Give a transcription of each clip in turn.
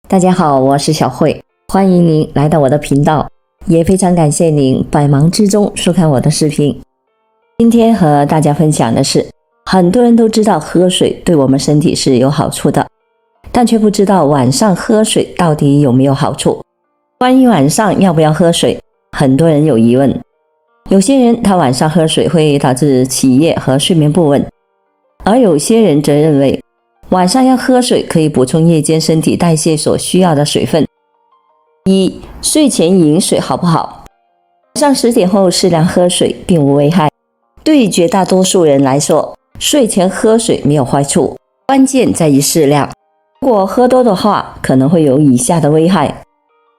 大家好，我是小慧，欢迎您来到我的频道，也非常感谢您百忙之中收看我的视频。今天和大家分享的是，很多人都知道喝水对我们身体是有好处的，但却不知道晚上喝水到底有没有好处。关于晚上要不要喝水，很多人有疑问。有些人他晚上喝水会导致起夜和睡眠不稳，而有些人则认为晚上要喝水可以补充夜间身体代谢所需要的水分。一、睡前饮水好不好？晚上10点后适量喝水并无危害。对于绝大多数人来说，睡前喝水没有坏处，关键在于适量。如果喝多的话，可能会有以下的危害：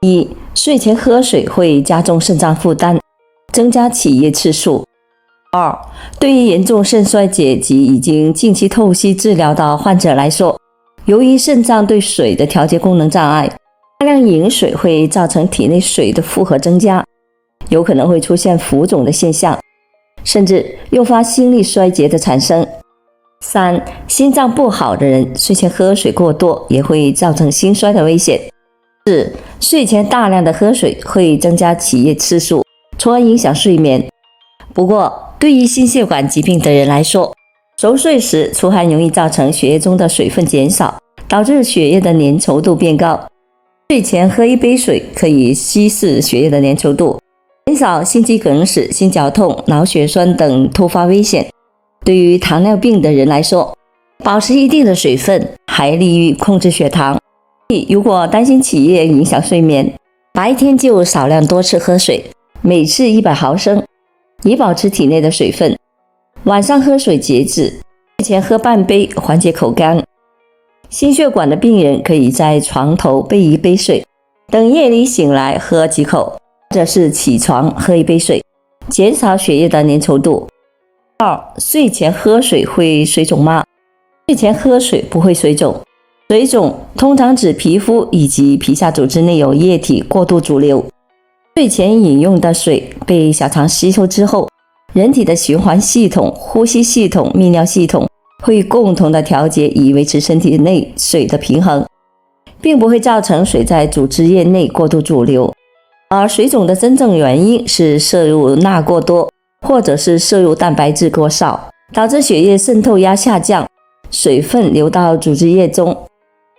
一、睡前喝水会加重肾脏负担，增加起夜次数。二、对于严重肾衰竭及已经近期透析治疗的患者来说，由于肾脏对水的调节功能障碍，大量饮水会造成体内水的负荷增加，有可能会出现浮肿的现象，甚至诱发心力衰竭的产生。三、心脏不好的人睡前喝水过多也会造成心衰的危险。四、睡前大量的喝水会增加起夜次数，从而影响睡眠。不过对于心血管疾病的人来说，熟睡时出汗容易造成血液中的水分减少，导致血液的粘稠度变高。睡前喝1杯水可以稀释血液的粘稠度，减少心肌梗死、心绞痛、脑血栓等突发危险。对于糖尿病的人来说，保持一定的水分还利于控制血糖。如果担心起夜影响睡眠，白天就少量多次喝水，每次100毫升，以保持体内的水分。晚上喝水节制，睡前喝半杯缓解口干。心血管的病人可以在床头备1杯水，等夜里醒来喝几口，或者是起床喝1杯水，减少血液的粘稠度。二、睡前喝水会水肿吗？睡前喝水不会水肿，水肿通常指皮肤以及皮下组织内有液体过度阻留。睡前饮用的水被小肠吸收之后，人体的循环系统、呼吸系统、泌尿系统会共同的调节以维持身体内水的平衡，并不会造成水在组织液内过度阻留。而水肿的真正原因是摄入钠过多，或者是摄入蛋白质过少，导致血液渗透压下降，水分流到组织液中。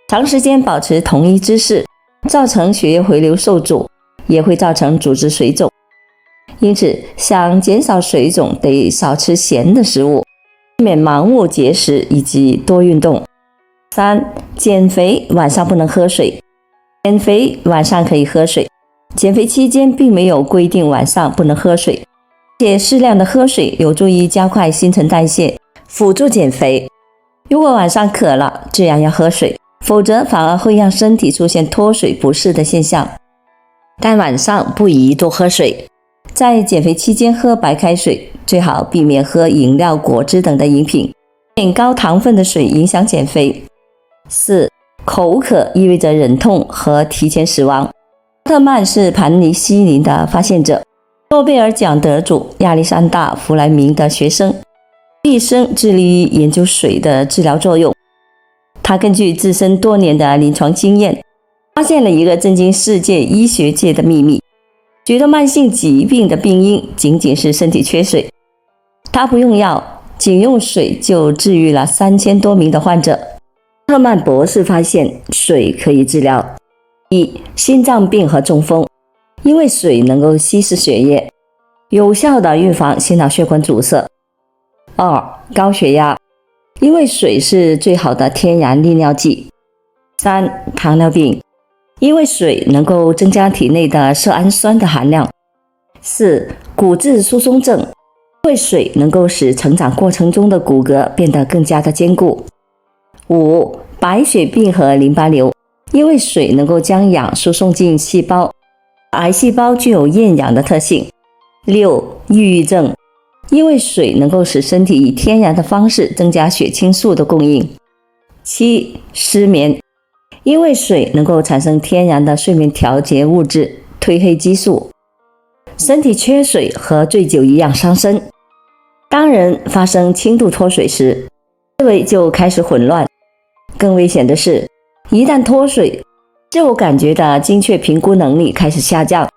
长时间保持同一姿势，造成血液回流受阻，也会造成组织水肿。因此，想减少水肿，得少吃咸的食物，避免盲目节食以及多运动。三、减肥晚上不能喝水。减肥晚上可以喝水，减肥期间并没有规定晚上不能喝水，且适量的喝水有助于加快新陈代谢，辅助减肥。如果晚上渴了，自然要喝水，否则反而会让身体出现脱水不适的现象。但晚上不宜多喝水，在减肥期间喝白开水，最好避免喝饮料、果汁等的饮品，免高糖分的水影响减肥。四、口渴意味着忍痛和提前死亡。奥特曼是盘尼西林的发现者，诺贝尔奖得主，亚历山大·弗莱明的学生，毕生致力于研究水的治疗作用。他根据自身多年的临床经验，发现了一个震惊世界医学界的秘密：许多慢性疾病的病因仅仅是身体缺水。他不用药，仅用水就治愈了3000多名的患者。奥特曼博士发现水可以治疗：一、心脏病和中风，因为水能够稀释血液，有效地预防心脑血管阻塞。二、高血压，因为水是最好的天然利尿剂。三、糖尿病，因为水能够增加体内的色氨酸的含量。四、骨质疏松症，因为水能够使成长过程中的骨骼变得更加的坚固。五、白血病和淋巴瘤，因为水能够将氧输送进细胞，癌细胞具有厌氧的特性。六、抑郁症，因为水能够使身体以天然的方式增加血清素的供应。七、失眠，因为水能够产生天然的睡眠调节物质褪黑激素。身体缺水和醉酒一样伤身。当人发生轻度脱水时，思维就开始混乱。更危险的是，一旦脱水，自我感觉的精确评估能力开始下降，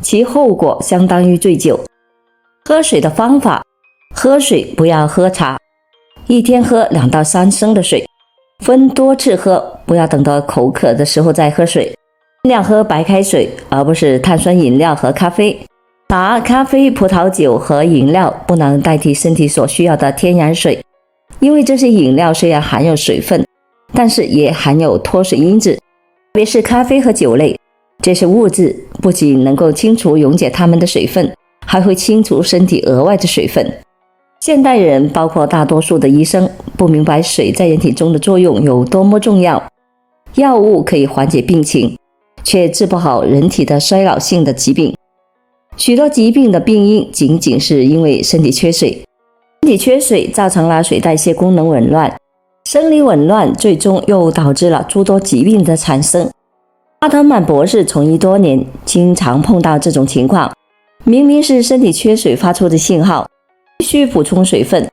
其后果相当于醉酒。喝水的方法：喝水不要喝茶，一天喝2到3升的水，分多次喝，不要等到口渴的时候再喝水。尽量喝白开水，而不是碳酸饮料和咖啡。茶、咖啡、葡萄酒和饮料不能代替身体所需要的天然水，因为这些饮料虽然含有水分，但是也含有脱水因子，特别是咖啡和酒类。这些物质不仅能够清除溶解它们的水分，还会清除身体额外的水分。现代人，包括大多数的医生，不明白水在人体中的作用有多么重要。药物可以缓解病情，却治不好人体的衰老性的疾病。许多疾病的病因仅仅是因为身体缺水。身体缺水造成了水代谢功能紊乱，生理紊乱最终又导致了诸多疾病的产生。阿特曼博士从医多年，经常碰到这种情况，明明是身体缺水发出的信号，必须补充水分，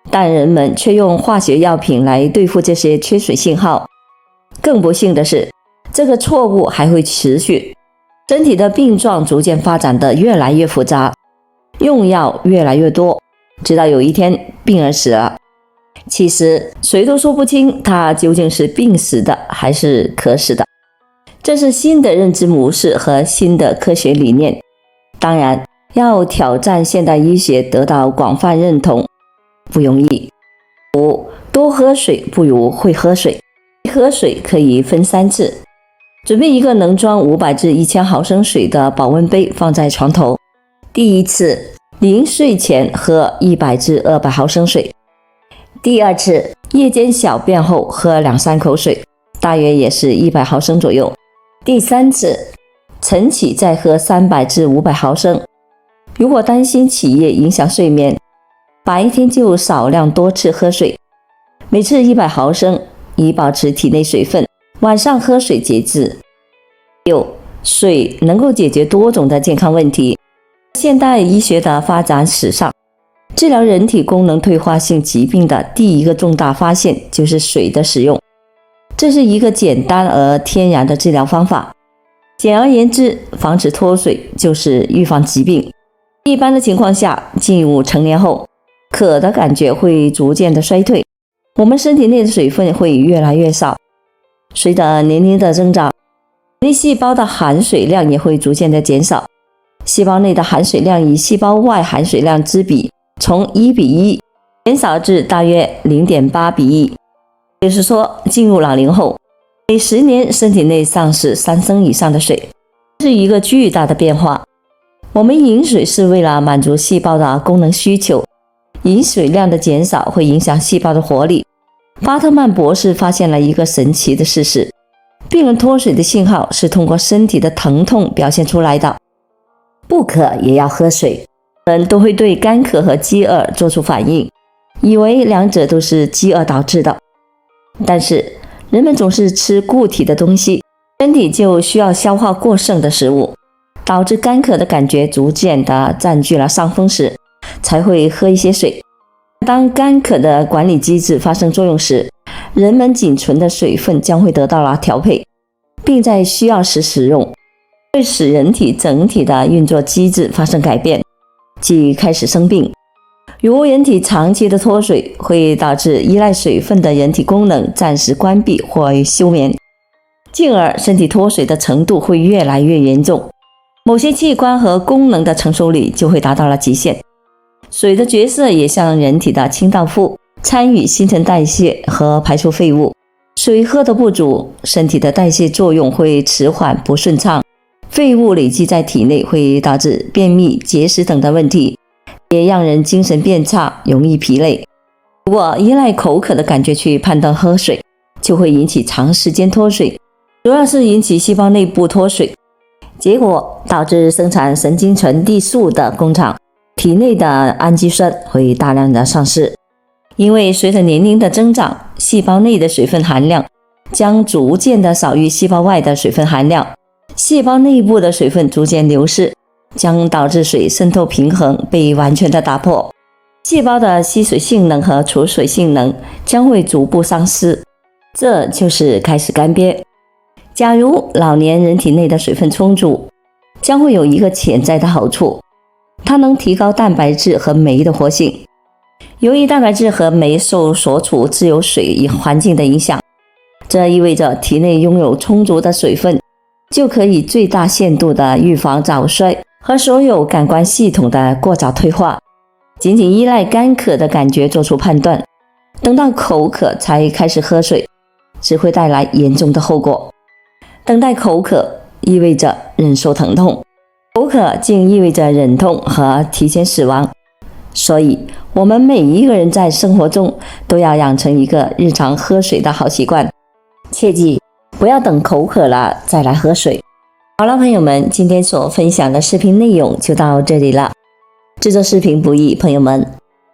但人们却用化学药品来对付这些缺水信号。更不幸的是，这个错误还会持续，身体的病状逐渐发展得越来越复杂，用药越来越多，直到有一天病人死了。其实谁都说不清他究竟是病死的还是渴死的。这是新的认知模式和新的科学理念。当然，要挑战现代医学得到广泛认同不容易。5. 多喝水不如会喝水。喝水可以分3次。准备一个能装500至1000毫升水的保温杯放在床头。第一次，临睡前喝100至200毫升水。第二次，夜间小便后喝2-3口水，大约也是100毫升左右。第三次，晨起再喝300至500毫升。如果担心起夜影响睡眠，白天就少量多次喝水，每次100毫升，以保持体内水分。晚上喝水节制。6. 水能够解决多种的健康问题。现代医学的发展史上，治疗人体功能退化性疾病的第一个重大发现就是水的使用。这是一个简单而天然的治疗方法。简而言之，防止脱水就是预防疾病。一般的情况下，进入成年后，渴的感觉会逐渐的衰退，我们身体内的水分会越来越少。随着年龄的增长，体内细胞的含水量也会逐渐的减少，细胞内的含水量与细胞外含水量之比从1:1减少至大约0.8:1。也就是说，进入老龄后，每10年身体内丧失3升以上的水，这是一个巨大的变化。我们饮水是为了满足细胞的功能需求，饮水量的减少会影响细胞的活力。巴特曼博士发现了一个神奇的事实，病人脱水的信号是通过身体的疼痛表现出来的。不渴也要喝水，人都会对干渴和饥饿做出反应，以为两者都是饥饿导致的。但是人们总是吃固体的东西，身体就需要消化过剩的食物，导致干渴的感觉逐渐的占据了上风时，才会喝一些水。当干渴的管理机制发生作用时，人们仅存的水分将会得到了调配，并在需要时使用，会使人体整体的运作机制发生改变，即开始生病。如人体长期的脱水，会导致依赖水分的人体功能暂时关闭或休眠，进而身体脱水的程度会越来越严重，某些器官和功能的承受力就会达到了极限。水的角色也像人体的清道夫，参与新陈代谢和排出废物。水喝得不足，身体的代谢作用会迟缓不顺畅，废物累积在体内会导致便秘、结石等的问题，也让人精神变差，容易疲累。如果依赖口渴的感觉去判断喝水，就会引起长时间脱水，主要是引起细胞内部脱水，结果导致生产神经传递素的工厂体内的氨基酸会大量的丧失。因为随着年龄的增长，细胞内的水分含量将逐渐的少于细胞外的水分含量，细胞内部的水分逐渐流失，将导致水渗透平衡被完全的打破，细胞的吸水性能和储水性能将会逐步丧失，这就是开始干瘪。假如老年人体内的水分充足，将会有一个潜在的好处，它能提高蛋白质和酶的活性。由于蛋白质和酶受所处自由水环境的影响，这意味着体内拥有充足的水分，就可以最大限度地预防早衰和所有感官系统的过早退化。仅仅依赖干渴的感觉做出判断，等到口渴才开始喝水，只会带来严重的后果。等待口渴意味着忍受疼痛，口渴竟意味着忍痛和提前死亡。所以我们每一个人在生活中都要养成一个日常喝水的好习惯，切记不要等口渴了再来喝水。好了，朋友们，今天所分享的视频内容就到这里了。制作视频不易，朋友们，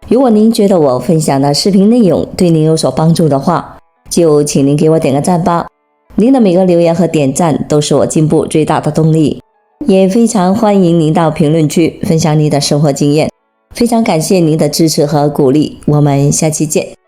如果您觉得我分享的视频内容对您有所帮助的话，就请您给我点个赞吧。您的每个留言和点赞都是我进步最大的动力，也非常欢迎您到评论区分享您的生活经验。非常感谢您的支持和鼓励，我们下期见。